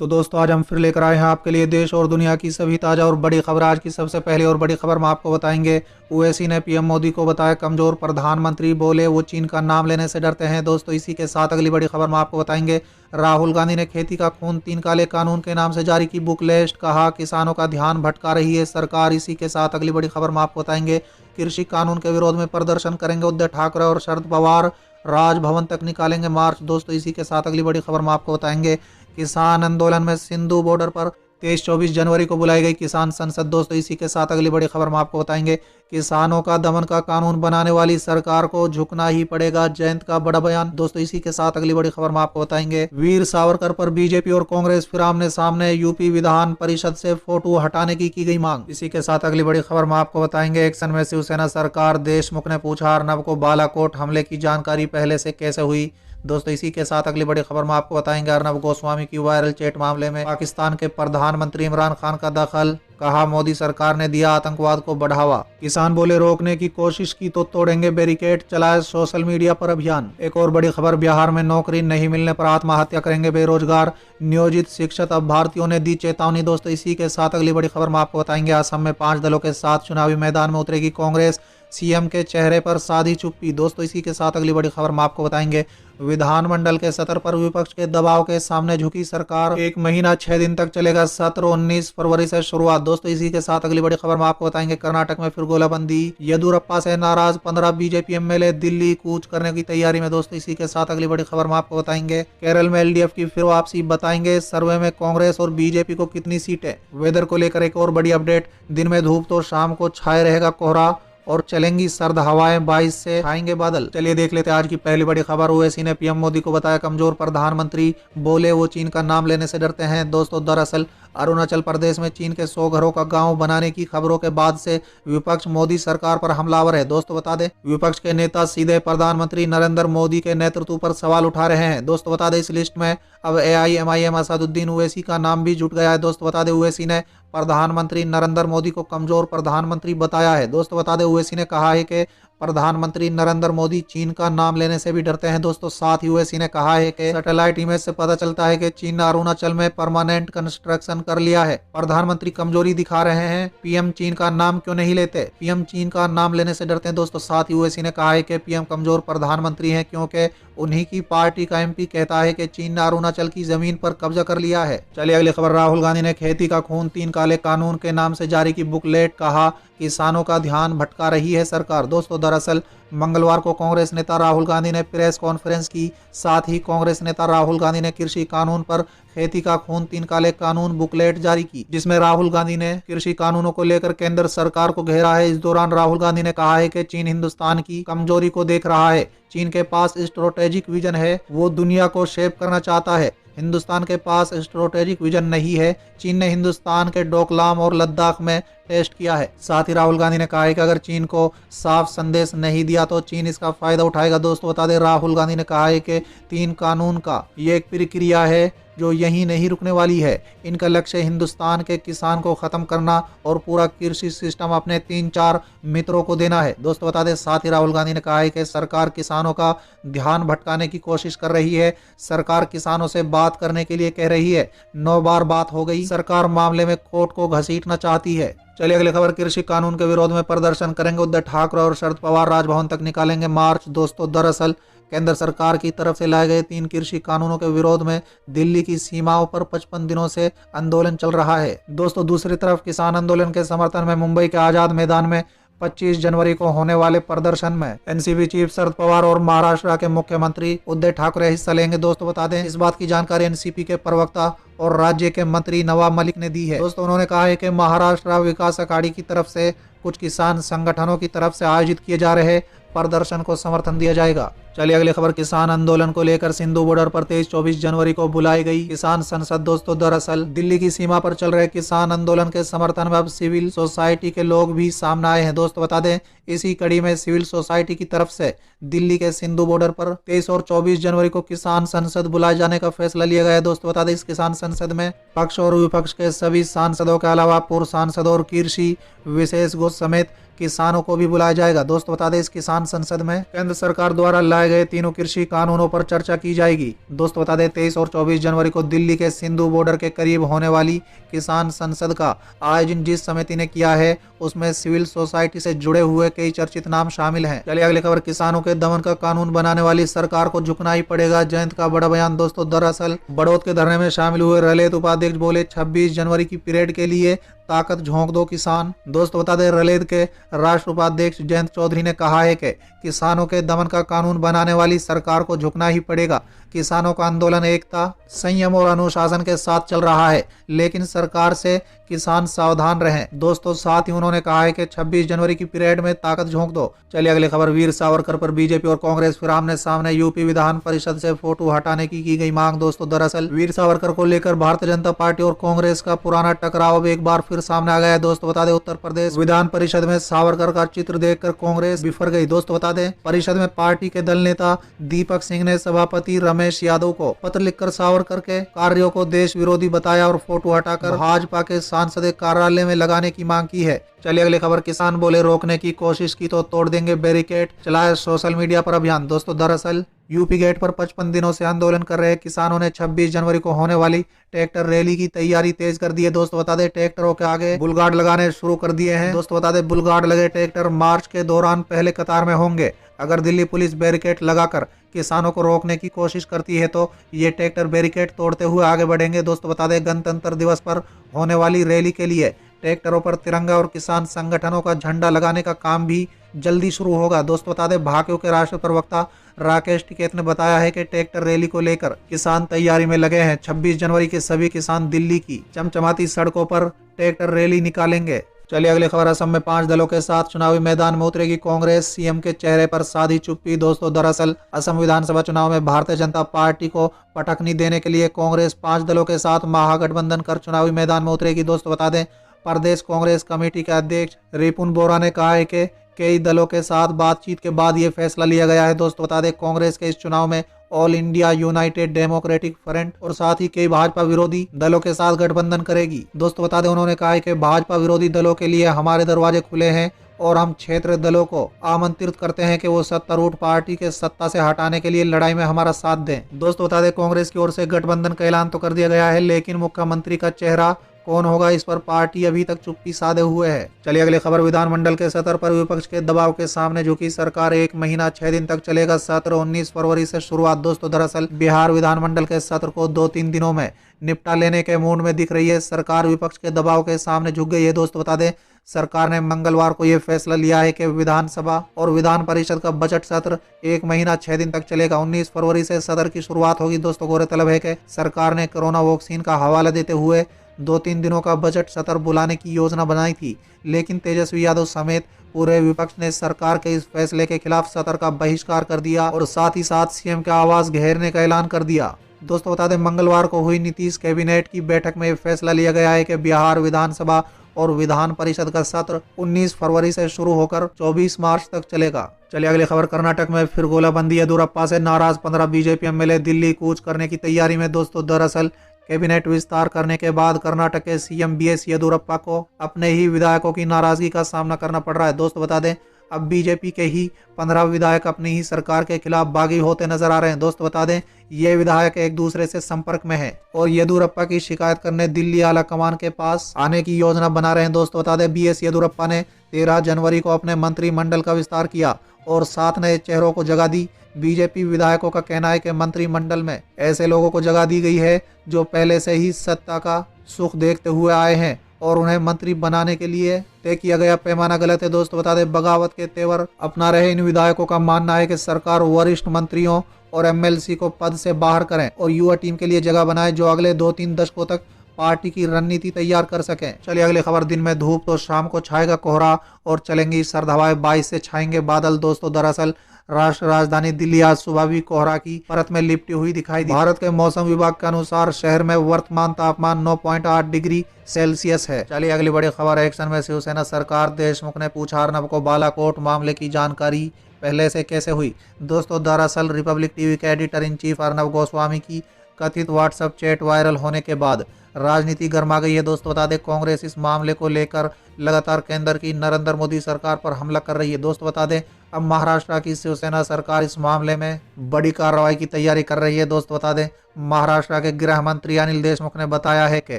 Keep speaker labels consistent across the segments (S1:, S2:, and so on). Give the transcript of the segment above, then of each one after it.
S1: तो दोस्तों आज हम फिर लेकर आए हैं आपके लिए देश और दुनिया की सभी ताज़ा और बड़ी खबर। आज की सबसे पहली और बड़ी खबर हम आपको बताएंगे। ओवैसी ने पीएम मोदी को बताया कमजोर, प्रधानमंत्री बोले वो चीन का नाम लेने से डरते हैं। दोस्तों इसी के साथ अगली बड़ी खबर हम आपको बताएंगे। राहुल गांधी ने खेती का खून तीन काले कानून के नाम से जारी की बुक लिस्ट, कहा किसानों का ध्यान भटका रही है सरकार। इसी के साथ अगली बड़ी खबर हम आपको बताएंगे। कृषि कानून के विरोध में प्रदर्शन करेंगे उद्धव ठाकरे और शरद पवार, राजभवन तक निकालेंगे मार्च। दोस्तों इसी के साथ अगली बड़ी खबर हम आपको बताएंगे। किसान आंदोलन में सिंधु बॉर्डर पर 23-24 जनवरी को बुलाई गई किसान संसद। दोस्तों इसी के साथ अगली बड़ी खबर हम आपको बताएंगे। किसानों का दमन का कानून बनाने वाली सरकार को झुकना ही पड़ेगा, जयंत का बड़ा बयान। दोस्तों इसी के साथ अगली बड़ी खबर हम आपको बताएंगे। वीर सावरकर पर बीजेपी और कांग्रेस फिर आमने सामने, यूपी विधान परिषद से फोटो हटाने की गई मांग। इसी के साथ अगली बड़ी खबर हम आपको बताएंगे। एक्शन में शिवसेना सरकार, देशमुख ने पूछा अर्नब को बालाकोट हमले की जानकारी पहले से कैसे हुई। दोस्तों इसी के साथ अगली बड़ी खबर में आपको बताएंगे। अर्नब गोस्वामी की वायरल चैट मामले में पाकिस्तान के प्रधानमंत्री इमरान खान का दखल, कहा मोदी सरकार ने दिया आतंकवाद को बढ़ावा। किसान बोले रोकने की कोशिश की तो तोड़ेंगे बैरिकेड, चलाए सोशल मीडिया पर अभियान। एक और बड़ी खबर, बिहार में नौकरी नहीं मिलने पर आत्महत्या करेंगे बेरोजगार, नियोजित शिक्षक अभ्यर्थियों ने दी चेतावनी। दोस्तों इसी के साथ अगली बड़ी खबर में आपको बताएंगे। असम में 5 दलों के साथ चुनावी मैदान में उतरेगी कांग्रेस, सीएम के चेहरे पर साधी चुप्पी। दोस्तों इसी के साथ अगली बड़ी खबर हम आपको बताएंगे। विधानमंडल के सत्र पर विपक्ष के दबाव के सामने झुकी सरकार, 1 महीना 6 दिन तक चलेगा सत्र, 19 फरवरी से शुरुआत। दोस्तों इसी के साथ अगली बड़ी खबर हम आपको बताएंगे। कर्नाटक में फिर गोलाबंदी, येदुरप्पा से नाराज 15 बीजेपी एमएलए दिल्ली कूच करने की तैयारी में। दोस्तों इसी के साथ अगली बड़ी खबर हम आपको बताएंगे। केरल में एलडीएफ की फिर वापसी, बताएंगे सर्वे में कांग्रेस और बीजेपी को कितनी सीटें। वेदर को लेकर एक और बड़ी अपडेट, दिन में धूप तो शाम को छाए रहेगा कोहरा और चलेंगी सर्द हवाएं, 22 से छाएंगे बादल। चलिए देख लेते हैं आज की पहली बड़ी खबर। ओवैसी ने पीएम मोदी को बताया कमजोर, प्रधानमंत्री बोले वो चीन का नाम लेने से डरते हैं। दोस्तों दरअसल अरुणाचल प्रदेश में चीन के 100 घरों का गांव बनाने की खबरों के बाद से विपक्ष मोदी सरकार पर हमलावर है। दोस्तों बता दें विपक्ष के नेता सीधे प्रधानमंत्री नरेंद्र मोदी के नेतृत्व पर सवाल उठा रहे हैं। दोस्तों बता दें इस लिस्ट में अब एआईएमआईएम असदुद्दीन ओवैसी का नाम भी जुट गया है। दोस्तों बता दें ओवैसी ने प्रधानमंत्री नरेंद्र मोदी को कमजोर प्रधानमंत्री बताया है। दोस्तों बता दें ओवैसी ने कहा है कि प्रधानमंत्री नरेंद्र मोदी चीन का नाम लेने से भी डरते हैं। दोस्तों साथ ही ओवैसी ने कहा है कि सैटेलाइट इमेज से पता चलता है कि चीन ने अरुणाचल में परमानेंट कंस्ट्रक्शन कर लिया है। प्रधानमंत्री कमजोरी दिखा रहे हैं, पीएम चीन का नाम क्यों नहीं लेते, पीएम चीन का नाम लेने से डरते हैं। दोस्तों साथ ही ओवैसी ने कहा है कि पीएम कमजोर प्रधानमंत्री हैं क्योंकि उन्हीं की पार्टी का एमपी कहता है कि चीन ने अरुणाचल की जमीन पर कब्जा कर लिया है। चलिए अगली खबर, राहुल गांधी ने खेती का खून तीन काले कानून के नाम से जारी की बुकलेट, कहा किसानों का ध्यान भटका रही है सरकार। दोस्तों दरअसल मंगलवार को कांग्रेस नेता राहुल गांधी ने प्रेस कॉन्फ्रेंस की। साथ ही कांग्रेस नेता राहुल गांधी ने कृषि कानून पर खेती का खून तीन काले कानून बुकलेट जारी की, जिसमें राहुल गांधी ने कृषि कानूनों को लेकर केंद्र सरकार को घेरा है। इस दौरान राहुल गांधी ने कहा है कि चीन हिंदुस्तान की कमजोरी को देख रहा है, चीन के पास स्ट्रेटेजिक विजन है, वो दुनिया को शेप करना चाहता है, हिंदुस्तान के पास स्ट्रेटेजिक विजन नहीं है। चीन ने हिंदुस्तान के डोकलाम और लद्दाख में टेस्ट किया है। साथ ही राहुल गांधी ने कहा है कि अगर चीन को साफ संदेश नहीं दिया तो चीन इसका फायदा उठाएगा। दोस्तों बता दें राहुल गांधी ने कहा है कि 3 कानून का ये एक प्रक्रिया है जो यहीं नहीं रुकने वाली है। इनका लक्ष्य हिंदुस्तान के किसान को खत्म करना और पूरा कृषि सिस्टम अपने 3-4 मित्रों को देना है। दोस्तों बता दें साथ ही राहुल गांधी ने कहा है कि सरकार किसानों का ध्यान भटकाने की कोशिश कर रही है। सरकार किसानों से बात करने के लिए कह रही है, 9 बार बात हो गई, सरकार मामले में कोर्ट को घसीटना चाहती है। चलिए अगली खबर, कृषि कानून के विरोध में प्रदर्शन करेंगे उद्धव ठाकरे और शरद पवार, राजभवन तक निकालेंगे मार्च। दोस्तों दरअसल केंद्र सरकार की तरफ से लाए गए 3 कृषि कानूनों के विरोध में दिल्ली की सीमाओं पर 55 दिनों से आंदोलन चल रहा है। दोस्तों दूसरी तरफ किसान आंदोलन के समर्थन में मुंबई के आजाद मैदान में 25 जनवरी को होने वाले प्रदर्शन में एनसीपी चीफ शरद पवार और महाराष्ट्र के मुख्यमंत्री उद्धव ठाकरे हिस्सा लेंगे। दोस्तों बता दें इस बात की जानकारी एनसीपी के प्रवक्ता और राज्य के मंत्री नवाब मलिक ने दी है। दोस्तों उन्होंने कहा है कि महाराष्ट्र विकास अघाड़ी की तरफ से कुछ किसान संगठनों की तरफ से आयोजित किए जा रहे प्रदर्शन को समर्थन दिया जाएगा। चलिए अगली खबर, किसान आंदोलन को लेकर सिंधु बॉर्डर पर 23-24 जनवरी को बुलाई गई किसान संसद। दोस्तों दरअसल दिल्ली की सीमा पर चल रहे किसान आंदोलन के समर्थन में अब सिविल सोसाइटी के लोग भी सामने आए हैं। दोस्तों बता दें इसी कड़ी में सिविल सोसाइटी की तरफ से दिल्ली के सिंधु बॉर्डर पर 23 और 24 जनवरी को किसान संसद बुलाए जाने का फैसला लिया गया है। दोस्तों बता दें इस किसान संसद में पक्ष और विपक्ष के सभी सांसदों के अलावा पूर्व सांसद और कृषि विशेषज्ञों समेत किसानों को भी बुलाया जाएगा। दोस्तों बता दें इस किसान संसद में केंद्र सरकार द्वारा लाए गए तीनों कृषि कानूनों पर चर्चा की जाएगी। दोस्तों बता दें 23 और 24 जनवरी को दिल्ली के सिंधु बॉर्डर के करीब होने वाली किसान संसद का आयोजन जिस समिति ने किया है उसमें सिविल सोसाइटी से जुड़े हुए कई चर्चित नाम शामिल हैं। चलिए अगली खबर, किसानों के दमन का कानून बनाने वाली सरकार को झुकना ही पड़ेगा, जयंत का बड़ा बयान। दोस्तों दरअसल बड़ौद के धरने में शामिल हुए रलेत उपाध्यक्ष बोले 26 जनवरी की परेड के लिए ताकत झोंक दो किसान। दोस्तों बता दें रलेद के राष्ट्र उपाध्यक्ष जयंत चौधरी ने कहा है कि किसानों के दमन का कानून बनाने वाली सरकार को झुकना ही पड़ेगा। किसानों का आंदोलन एकता, संयम और अनुशासन के साथ चल रहा है, लेकिन सरकार से किसान सावधान रहें। दोस्तों साथ ही उन्होंने कहा है कि 26 जनवरी की परेड में ताकत झोंक दो। चलिए अगली खबर, वीर सावरकर पर बीजेपी और कांग्रेस फिर आमने सामने। यूपी विधान परिषद से फोटो हटाने की गई मांग। दोस्तों दरअसल वीर सावरकर को लेकर भारतीय जनता पार्टी और कांग्रेस का पुराना टकराव अब एक बार फिर सामने आ गया है। दोस्तों बता दें उत्तर प्रदेश विधान परिषद में सावरकर का चित्र देखकर कांग्रेस बिफर गई। दोस्तों बता दें परिषद में पार्टी के दल नेता दीपक सिंह ने सभापति रमेश यादव को पत्र लिखकर सावरकर के कार्यों को देश विरोधी बताया और फोटो हटाकर भाजपा के सांसद कार्यालय में लगाने की मांग की है। चलिए अगली खबर, किसान बोले रोकने की कोशिश की तो तोड़ देंगे बैरिकेड, चलाया सोशल मीडिया पर अभियान। दोस्तों दरअसल यूपी गेट पर 55 दिनों से आंदोलन कर रहे किसानों ने 26 जनवरी को होने वाली ट्रैक्टर रैली की तैयारी तेज कर दी है। दोस्तों बता दें ट्रैक्टरों के आगे बुलगार्ड लगाने शुरू कर दिए हैं। दोस्तों बता दें बुलगार्ड लगे ट्रैक्टर मार्च के दौरान पहले कतार में होंगे। अगर दिल्ली पुलिस बैरिकेड लगाकर किसानों को रोकने की कोशिश करती है तो ये ट्रैक्टर बैरिकेड तोड़ते हुए आगे बढ़ेंगे। दोस्तों बता दें गणतंत्र दिवस पर होने वाली रैली के लिए ट्रैक्टरों पर तिरंगा और किसान संगठनों का झंडा लगाने का काम भी जल्दी शुरू होगा। दोस्तों बता दें भाजपा के राष्ट्रीय प्रवक्ता राकेश टिकैत ने बताया है कि ट्रैक्टर रैली को लेकर किसान तैयारी में लगे हैं। 26 जनवरी के सभी किसान दिल्ली की चमचमाती सड़कों पर ट्रैक्टर रैली निकालेंगे। चलिए अगली खबर, असम में 5 दलों के साथ चुनावी मैदान में उतरेगी कांग्रेस, सीएम के चेहरे पर साधी चुप्पी। दोस्तों दरअसल असम विधानसभा चुनाव में भारतीय जनता पार्टी को पटखनी देने के लिए कांग्रेस 5 दलों के साथ महागठबंधन कर चुनावी मैदान में उतरेगी। दोस्तों बता दें प्रदेश कांग्रेस कमेटी के अध्यक्ष रिपुन बोरा ने कहा है कि कई दलों के साथ बातचीत के बाद ये फैसला लिया गया है। दोस्तों बता दें कांग्रेस के इस चुनाव में all India United democratic front और साथ ही कई भाजपा विरोधी दलों के साथ गठबंधन करेगी। दोस्तों बता दें उन्होंने कहा है कि भाजपा विरोधी दलों के लिए हमारे दरवाजे खुले हैं और हम क्षेत्रीय दलों को आमंत्रित करते हैं कि वो सत्तारूढ़ पार्टी के सत्ता से हटाने के लिए लड़ाई में हमारा साथ दें। दोस्तों बता दें कांग्रेस की ओर से गठबंधन का ऐलान तो कर दिया गया है, लेकिन मुख्यमंत्री का चेहरा कौन होगा इस पर पार्टी अभी तक चुप्पी साधे हुए है। चलिए अगली खबर, विधानमंडल के सत्र पर विपक्ष के दबाव के सामने झुकी सरकार, 1 महीना 6 दिन तक चलेगा सत्र, 19 फरवरी से शुरुआत। दोस्तों दरअसल बिहार विधानमंडल के सत्र को 2-3 दिनों में निपटा लेने के मूड में दिख रही है सरकार, विपक्ष के दबाव के सामने झुक गई है। दोस्तों बता दें सरकार ने मंगलवार को यह फैसला लिया है कि विधानसभा और विधान परिषद का बजट सत्र 1 महीना 6 दिन तक चलेगा, 19 फरवरी से सत्र की शुरुआत होगी। दोस्तों गौरतलब है कि सरकार ने कोरोना वैक्सीन का हवाला देते हुए 2-3 दिनों का बजट सत्र बुलाने की योजना बनाई थी, लेकिन तेजस्वी यादव समेत पूरे विपक्ष ने सरकार के इस फैसले के खिलाफ सत्र का बहिष्कार कर दिया और साथ ही साथ सीएम का आवास घेरने का ऐलान कर दिया। दोस्तों बता दें मंगलवार को हुई नीतीश कैबिनेट की बैठक में फैसला लिया गया है कि बिहार विधानसभा और विधान परिषद का सत्र 19 फरवरी से शुरू होकर 24 मार्च तक चलेगा। चलिए अगली खबर, कर्नाटक में फिर गोलाबंदी, येदियुरप्पा से नाराज 15 बीजेपी एमएलए दिल्ली कूच करने की तैयारी में। दोस्तों दरअसल कैबिनेट विस्तार करने के बाद कर्नाटक के सीएम बीएस येदियुरप्पा को अपने ही विधायकों की नाराजगी का सामना करना पड़ रहा है। दोस्तों बता दें अब बीजेपी के ही 15 विधायक अपनी ही सरकार के खिलाफ बागी होते नजर आ रहे हैं। दोस्तों बता दें ये विधायक एक दूसरे से संपर्क में हैं और येदियुरप्पा की शिकायत करने दिल्ली आला कमान के पास आने की योजना बना रहे हैं। दोस्तों बता दें बीएस येदियुरप्पा ने 13 जनवरी को अपने मंत्रिमंडल का विस्तार किया और 7 नए चेहरों को जगह दी। बीजेपी विधायकों का कहना है कि मंत्रिमंडल में ऐसे लोगों को जगह दी गई है जो पहले से ही सत्ता का सुख देखते हुए आए हैं और उन्हें मंत्री बनाने के लिए तय किया गया पैमाना गलत है। दोस्तों बता दें बगावत के तेवर अपना रहे इन विधायकों का मानना है कि सरकार वरिष्ठ मंत्रियों और एमएलसी को पद से बाहर करें और युवा टीम के लिए जगह बनाए जो अगले 2-3 दशकों तक पार्टी की रणनीति तैयार कर सकें। चलिए अगली खबर, दिन में धूप तो शाम को छाएगा कोहरा और चलेंगी सर्द हवाएं, 22 से छाएंगे बादल। दोस्तों दरअसल राष्ट्र राजधानी दिल्ली आज सुबह भी कोहरा की परत में लिपटी हुई दिखाई दी। भारत के मौसम विभाग के अनुसार शहर में वर्तमान तापमान 9.8 डिग्री सेल्सियस है। चलिए अगली बड़ी खबर, एक्शन में शिवसेना सरकार, देशमुख ने पूछा अर्नब को बालाकोट मामले की जानकारी पहले से कैसे हुई। दोस्तों दरअसल रिपब्लिक टीवी के editor in chief Arnab Goswami की कथित व्हाट्सएप चैट वायरल होने के बाद राजनीति गर्मा गई है। दोस्तों बता दें, कांग्रेस इस मामले को लेकर लगातार केंद्र की नरेंद्र मोदी सरकार पर हमला कर रही है। दोस्तों बता दें, अब महाराष्ट्र की शिवसेना सरकार इस मामले में बड़ी कार्रवाई की तैयारी कर रही है। दोस्तों बता दें, महाराष्ट्र के गृह मंत्री अनिल देशमुख ने बताया है कि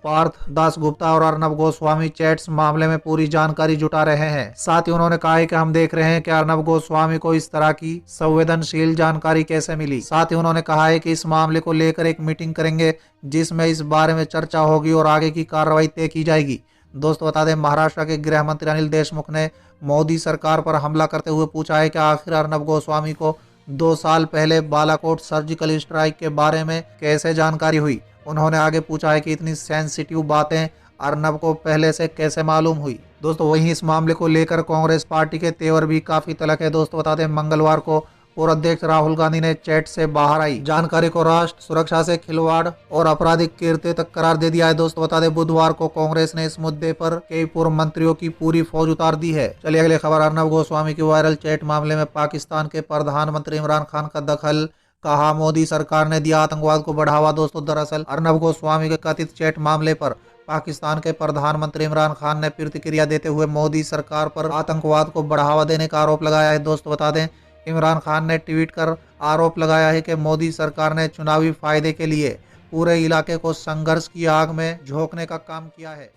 S1: पार्थ दासगुप्ता और अर्नब गोस्वामी चैट्स मामले में पूरी जानकारी जुटा रहे हैं। साथ ही उन्होंने कहा है कि हम देख रहे हैं कि अर्नब गोस्वामी को इस तरह की संवेदनशील जानकारी कैसे मिली। साथ ही उन्होंने कहा है कि इस मामले को लेकर एक मीटिंग करेंगे जिसमें इस बारे में चर्चा होगी और आगे की कार्रवाई तय की जाएगी। दोस्तों बता दें, महाराष्ट्र के गृह मंत्री अनिल देशमुख ने मोदी सरकार पर हमला करते हुए पूछा है कि आखिर अर्नब गोस्वामी को 2 साल पहले बालाकोट सर्जिकल स्ट्राइक के बारे में कैसे जानकारी हुई। उन्होंने आगे पूछा है कि इतनी सेंसिटिव बातें अर्नब को पहले से कैसे मालूम हुई। दोस्तों वहीं इस मामले को लेकर कांग्रेस पार्टी के तेवर भी काफी तलक है। दोस्तों बता दें, मंगलवार को पूर्व अध्यक्ष राहुल गांधी ने चैट से बाहर आई जानकारी को राष्ट्र सुरक्षा से खिलवाड़ और आपराधिक कृत्य तक करार दे दिया है। दोस्तों बता दें, बुधवार को कांग्रेस ने इस मुद्दे पर कई पूर्व मंत्रियों की पूरी फौज उतार दी है। चलिए अगली खबर, अर्नब गोस्वामी की वायरल चैट मामले में पाकिस्तान के प्रधानमंत्री इमरान खान का दखल, कहा मोदी सरकार ने दिया आतंकवाद को बढ़ावा। दोस्तों दरअसल अर्नब गोस्वामी के कथित चैट मामले पर पाकिस्तान के प्रधानमंत्री इमरान खान ने प्रतिक्रिया देते हुए मोदी सरकार पर आतंकवाद को बढ़ावा देने का आरोप लगाया है। दोस्तों बता दें, इमरान खान ने ट्वीट कर आरोप लगाया है कि मोदी सरकार ने चुनावी फायदे के लिए पूरे इलाके को संघर्ष की आग में झोंकने का काम किया है।